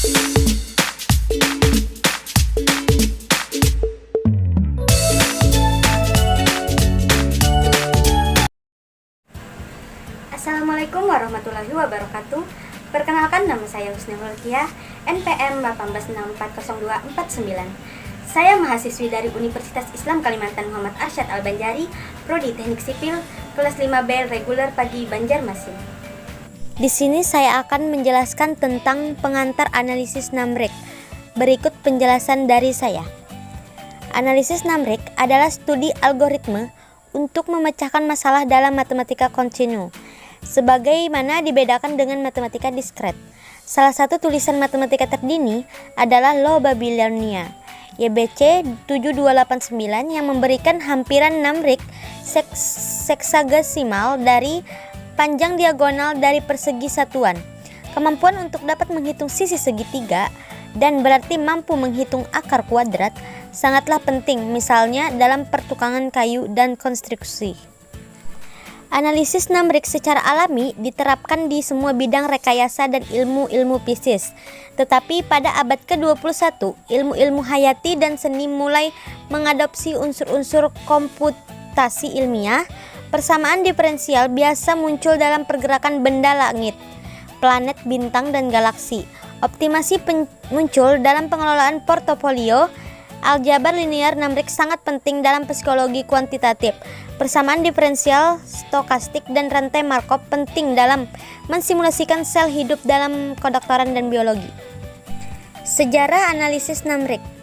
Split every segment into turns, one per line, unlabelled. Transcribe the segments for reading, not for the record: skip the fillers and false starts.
Assalamualaikum warahmatullahi wabarakatuh. Perkenalkan, nama saya Husni Hulkiah, NPM 186402449. Saya mahasiswi dari Universitas Islam Kalimantan Muhammad Arsyad Al-Banjari, Prodi Teknik Sipil, kelas 5B reguler pagi Banjarmasin. Di sini saya akan menjelaskan tentang pengantar analisis NAMREK. Berikut penjelasan dari saya. Analisis NAMREK adalah studi algoritma untuk memecahkan masalah dalam matematika kontinu, sebagaimana dibedakan dengan matematika diskret. Salah satu tulisan matematika terdini adalah Low Babylonia YBC 7289 yang memberikan hampiran NAMREK seksagesimal dari panjang diagonal dari persegi satuan. Kemampuan untuk dapat menghitung sisi segitiga dan berarti mampu menghitung akar kuadrat sangatlah penting, misalnya dalam pertukangan kayu dan konstruksi. Analisis NAMREK secara alami diterapkan di semua bidang rekayasa dan ilmu-ilmu fisik. Tetapi pada abad ke-21, ilmu-ilmu hayati dan seni mulai mengadopsi unsur-unsur komputasi ilmiah. Persamaan diferensial biasa muncul dalam pergerakan benda langit, planet, bintang, dan galaksi. Optimasi muncul dalam pengelolaan portofolio. Aljabar linear NAMREK sangat penting dalam psikologi kuantitatif. Persamaan diferensial, stokastik, dan rantai Markov penting dalam mensimulasikan sel hidup dalam kedokteran dan biologi. Sejarah analisis NAMREK.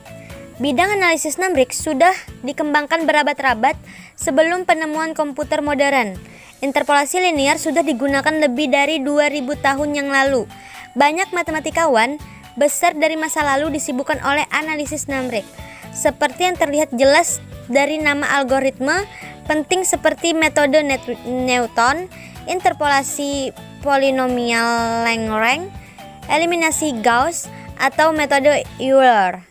Bidang analisis NAMREK sudah dikembangkan berabad-abad sebelum penemuan komputer modern. Interpolasi linear sudah digunakan lebih dari 2000 tahun yang lalu. Banyak matematikawan besar dari masa lalu disibukkan oleh analisis NAMREK, seperti yang terlihat jelas dari nama algoritma penting seperti metode Newton, interpolasi polinomial Lagrange, eliminasi Gauss, atau metode Euler.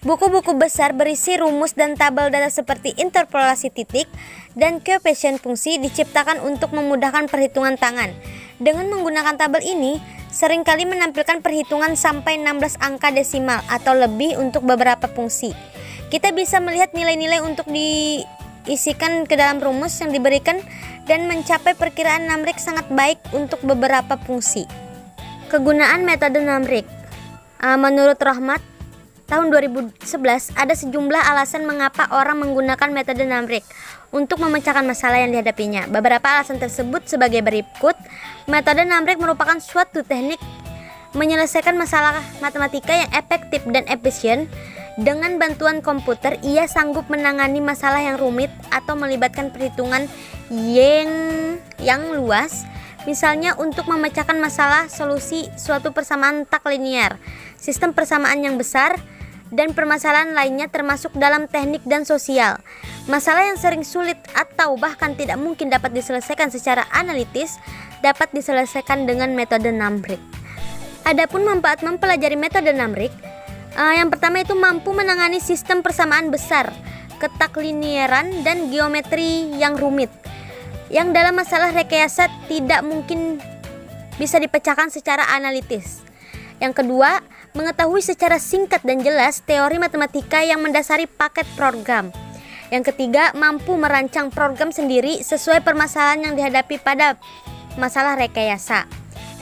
Buku-buku besar berisi rumus dan tabel data seperti interpolasi titik dan koefisien fungsi diciptakan untuk memudahkan perhitungan tangan. Dengan menggunakan tabel ini, seringkali menampilkan perhitungan sampai 16 angka desimal atau lebih untuk beberapa fungsi. Kita bisa melihat nilai-nilai untuk diisikan ke dalam rumus yang diberikan dan mencapai perkiraan NAMREK sangat baik untuk beberapa fungsi. Kegunaan metode NAMREK. Menurut Rahmat, tahun 2011 ada sejumlah alasan mengapa orang menggunakan metode NAMREK untuk memecahkan masalah yang dihadapinya. Beberapa alasan tersebut sebagai berikut. Metode NAMREK merupakan suatu teknik menyelesaikan masalah matematika yang efektif dan efisien. Dengan bantuan komputer, ia sanggup menangani masalah yang rumit atau melibatkan perhitungan yang luas. Misalnya untuk memecahkan masalah solusi suatu persamaan tak linear, sistem persamaan yang besar, dan permasalahan lainnya termasuk dalam teknik dan sosial. Masalah yang sering sulit atau bahkan tidak mungkin dapat diselesaikan secara analitis dapat diselesaikan dengan metode NAMREK. Adapun manfaat mempelajari metode NAMREK, yang pertama itu mampu menangani sistem persamaan besar, ketakliniaran, dan geometri yang rumit, yang dalam masalah rekayasa tidak mungkin bisa dipecahkan secara analitis. Yang kedua, mengetahui secara singkat dan jelas teori matematika yang mendasari paket program. Yang ketiga, mampu merancang program sendiri sesuai permasalahan yang dihadapi pada masalah rekayasa.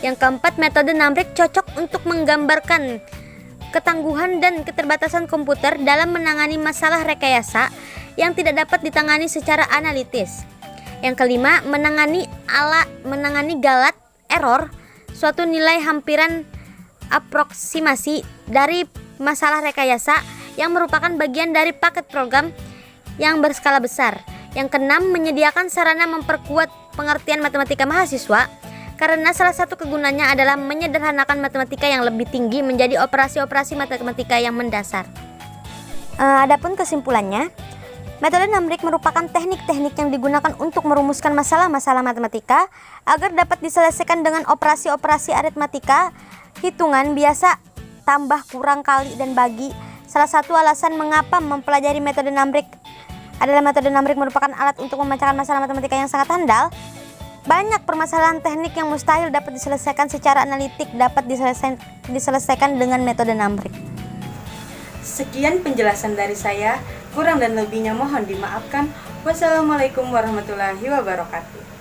Yang keempat, metode NAMREK cocok untuk menggambarkan ketangguhan dan keterbatasan komputer dalam menangani masalah rekayasa yang tidak dapat ditangani secara analitis. Yang kelima, menangani galat error, suatu nilai hampiran aproksimasi dari masalah rekayasa yang merupakan bagian dari paket program yang berskala besar. Yang keenam, menyediakan sarana memperkuat pengertian matematika mahasiswa, karena salah satu kegunaannya adalah menyederhanakan matematika yang lebih tinggi menjadi operasi-operasi matematika yang mendasar. Adapun kesimpulannya, metode NAMREK merupakan teknik-teknik yang digunakan untuk merumuskan masalah-masalah matematika agar dapat diselesaikan dengan operasi-operasi aritmatika, hitungan biasa, tambah, kurang, kali, dan bagi. Salah satu alasan mengapa mempelajari metode NAMREK adalah metode NAMREK merupakan alat untuk memecahkan masalah matematika yang sangat handal. Banyak permasalahan teknik yang mustahil dapat diselesaikan secara analitik dapat diselesaikan dengan metode numbrik.
Sekian penjelasan dari saya, kurang dan lebihnya mohon dimaafkan. Wassalamualaikum warahmatullahi wabarakatuh.